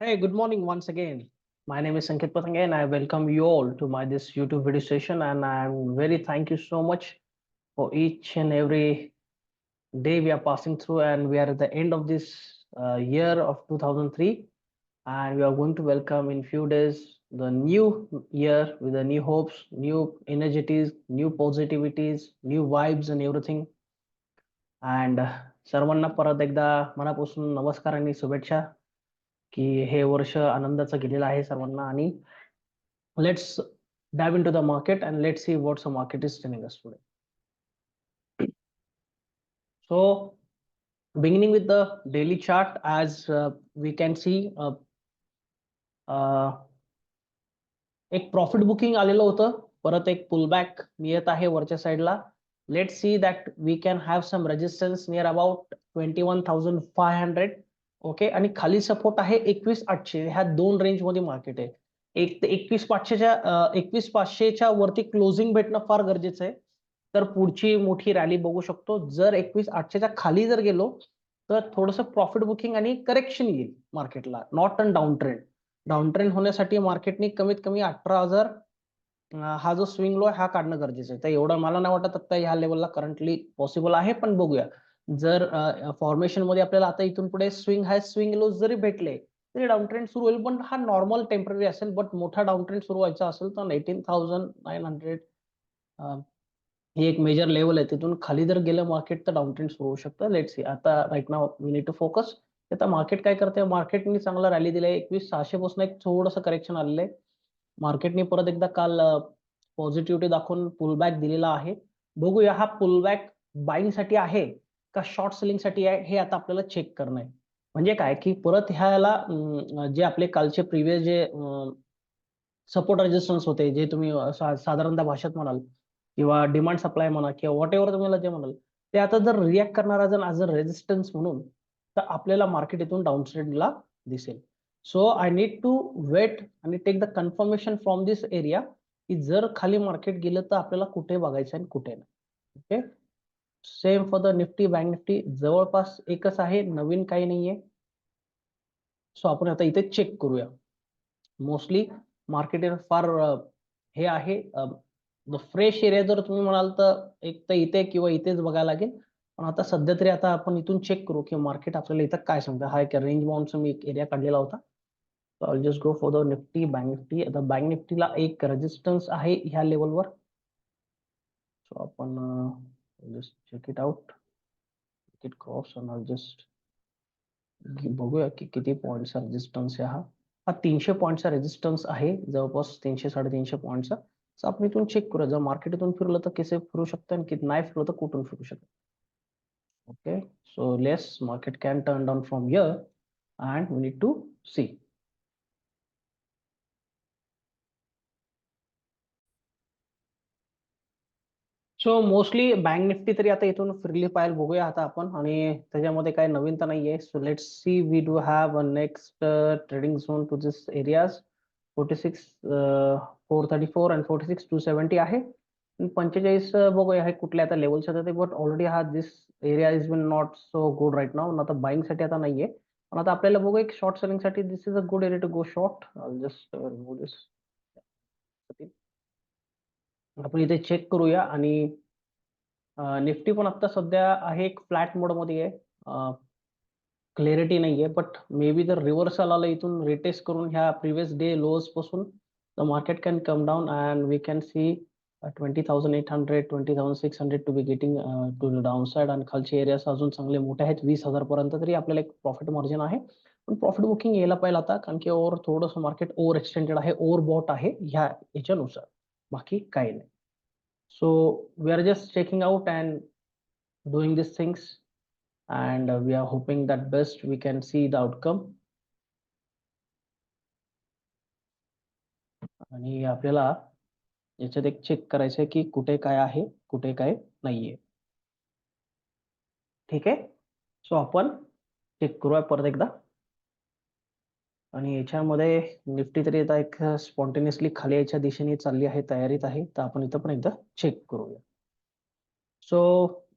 Hey, good morning once again. My name is Sanket Pathange and I welcome you all to my this YouTube video session and I'm very thank you so much for each and every day we are passing through and we are at the end of this year of 2003 and we are going to welcome in few days the new year with the new hopes, new energies, new positivities, new vibes and everything. And सर्वांना परत एकदा मनापासून नमस्कार आणि शुभेच्छा की हे वर्ष आनंदाचं गेलेलं आहे सर्वांना आणि let's dive into the market and let's see what the market is telling us today. So beginning with the daily chart, as we can see uh, एक प्रॉफिट बुकिंग आलेलं होतं, परत एक पुलबॅक येत आहे वरच्या साईडला. Let's see that we can have some resistance near about 21,500. Okay, आणि खाली सपोर्ट आहे 21,800. ह्या दोन रेंज मध्ये मार्केट आहे. एक ते 21,500च्या वरती क्लोजिंग भेटणं फार गरजेचं आहे, तर पुढची मोठी रॅली बघू शकतो. जर 21,800च्या खाली जर गेलो तर थोडंसं प्रॉफिट बुकिंग आणि करेक्शन येईल मार्केटला, not an down trend. Down trend होण्यासाठी मार्केटने कमीत कमी 18,000 हा जो स्विंग लो हा काढणं गरजेचं आहे. तर एवढं मला नाही वाटत आता ह्या लेवलला करंटली पॉसिबल आहे, पण बघूया. जर फॉर्मेशन मध्ये आपल्याला आता इथून पुढे स्विंग लो जरी भेटले तरी डाऊन ट्रेंड सुरू होईल, पण हा नॉर्मल टेम्पररी असेल. बट मोठा डाऊन ट्रेंड सुरू व्हायचा असेल तर 18,900 ही एक मेजर लेवल आहे. तिथून खाली जर गेलं मार्केट तर डाऊन ट्रेंड सुरू होऊ शकतं. Let's see. आता right now we need to focus. आता मार्केट काय करते, मार्केटने चांगला रॅली दिलाय. 21,600 पासून एक थोडंसं करेक्शन आलेलं आहे. मार्केटने परत एकदा काल पॉझिटिव्हिटी दाखवून पुलबॅक दिलेला आहे. बघूया हा पुलबॅक बाईंग साठी आहे का शॉर्ट सेलिंग साठी आहे, हे आता आपल्याला चेक करणं आहे. म्हणजे काय की परत ह्याला जे आपले कालचे प्रिव्हियस जे सपोर्ट रेजिस्टन्स होते, जे तुम्ही साधारणतः भाषेत म्हणाल किंवा डिमांड सप्लाय म्हणा किंवा व्हॉट एव्हर तुम्हाला जे म्हणाल, ते आता जर रिॲक्ट करणारा जर ॲज अ रेजिस्टन्स म्हणून तर आपल्याला मार्केट इथून डाऊन ट्रेंडला दिसेल. So I need to wait आणि take the confirmation from this area की जर खाली मार्केट गेलं तर आपल्याला कुठे बघायचं आणि कुठे नाही. Okay, same for the Nifty, bank Nifty जवळपास एकच आहे, नवीन काही नाहीये. सो आपण आता इथे चेक करूया. मोस्टली मार्केट फार हे आहे फ्रेश एरिया. जर तुम्ही म्हणाल तर एक तर इथे किंवा इथेच बघायला लागेल, पण आता सध्या तरी आता आपण इथून चेक करू की मार्केट आपल्याला इथं काय सांगतं. हा एक रेंज बाउंडचा मी एक एरिया काढलेला होता. I just go for the Nifty, bank Nifty. आता बँक निफ्टीला एक रेजिस्टन्स आहे ह्या लेवलवर. सो आपण just check it out, it cross आणि जस्ट बघूया की किती पॉईंटचा रेजिस्टन्स आहे. हा 300 पॉईंटचा रेजिस्टन्स आहे, जवळपास 300-350 पॉईंटचा. सो आपण इथून चेक करूया, जर मार्केट इथून फिरलं तर कसे फिरू शकतं आणि किती नाही फिरलं तर कुठून फिरू शकतं. Okay, so less market can turn down from here and we need to see. So mostly bank Nifty तरी आता इथून फिरली पाहिजे, बघूया आता आपण. आणि त्याच्यामध्ये काय नवीन तर नाहीये. So let's see, we do have a next trading zone to this areas. 46,434 आणि 46,270 आहे. 45 बघूया हे कुठल्या आता लेवल्स येतात. बट ऑलरेडी हा this area is been not so good right now. आता बाईंग साठी आता नाहीये, पण आता आपल्याला बघू एक शॉर्ट सेलिंग साठी this is a good area to go short. Just remove this. आपण इथे चेक करूया. आणि निफ्टी पण आता सध्या आहे एक फ्लॅट मोड मध्ये आहे. क्लॅरिटी नाहीये, बट मे बी जर रिव्हर्सल आलं इथून रिटेस्ट करून ह्या प्रिव्हियस डे लोज पासून, the market can come down and we can see 20,800, 20,600 to be getting to the down side. आणि खालचे एरियाज अजून चांगले मोठे आहेत, 20,000 पर्यंत तरी आपल्याला एक प्रॉफिट मार्जिन आहे. पण प्रॉफिट बुकिंग यायला पाहिजे आता, कारण की थोडंसं मार्केट ओव्हर एक्सटेंडेड आहे, ओव्हर बॉट आहे ह्या याच्यानुसार, बाकी काही नाही. So we are just checking out and doing these things, and we are hoping that best we can see the outcome. आणि आपल्याला याच्यात एक चेक करायचं आहे की कुठे काय आहे, कुठे काय नाहीये. ठीक आहे, सो आपण चेक करूया परत एकदा. आणि याच्यामध्ये निफ्टी तरी आता एक स्पॉन्टेनियसली खाली याच्या दिशेने चालली आहे, तयारीत आहे. तर आपण इथं पण एकदा चेक करूया. सो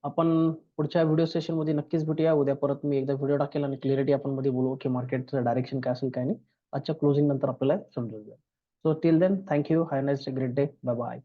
आपण पुढच्या व्हिडिओ सेशन मध्ये नक्कीच भेटूया. उद्या परत मी एकदा व्हिडिओ टाकेल आणि क्लिअरिटी आपण मध्ये बोलू की मार्केटचं डायरेक्शन काय असेल काय नाही. आजच्या क्लोजिंग नंतर आपल्याला समजून जाईल. So till then thank you, have a nice great day, bye bye.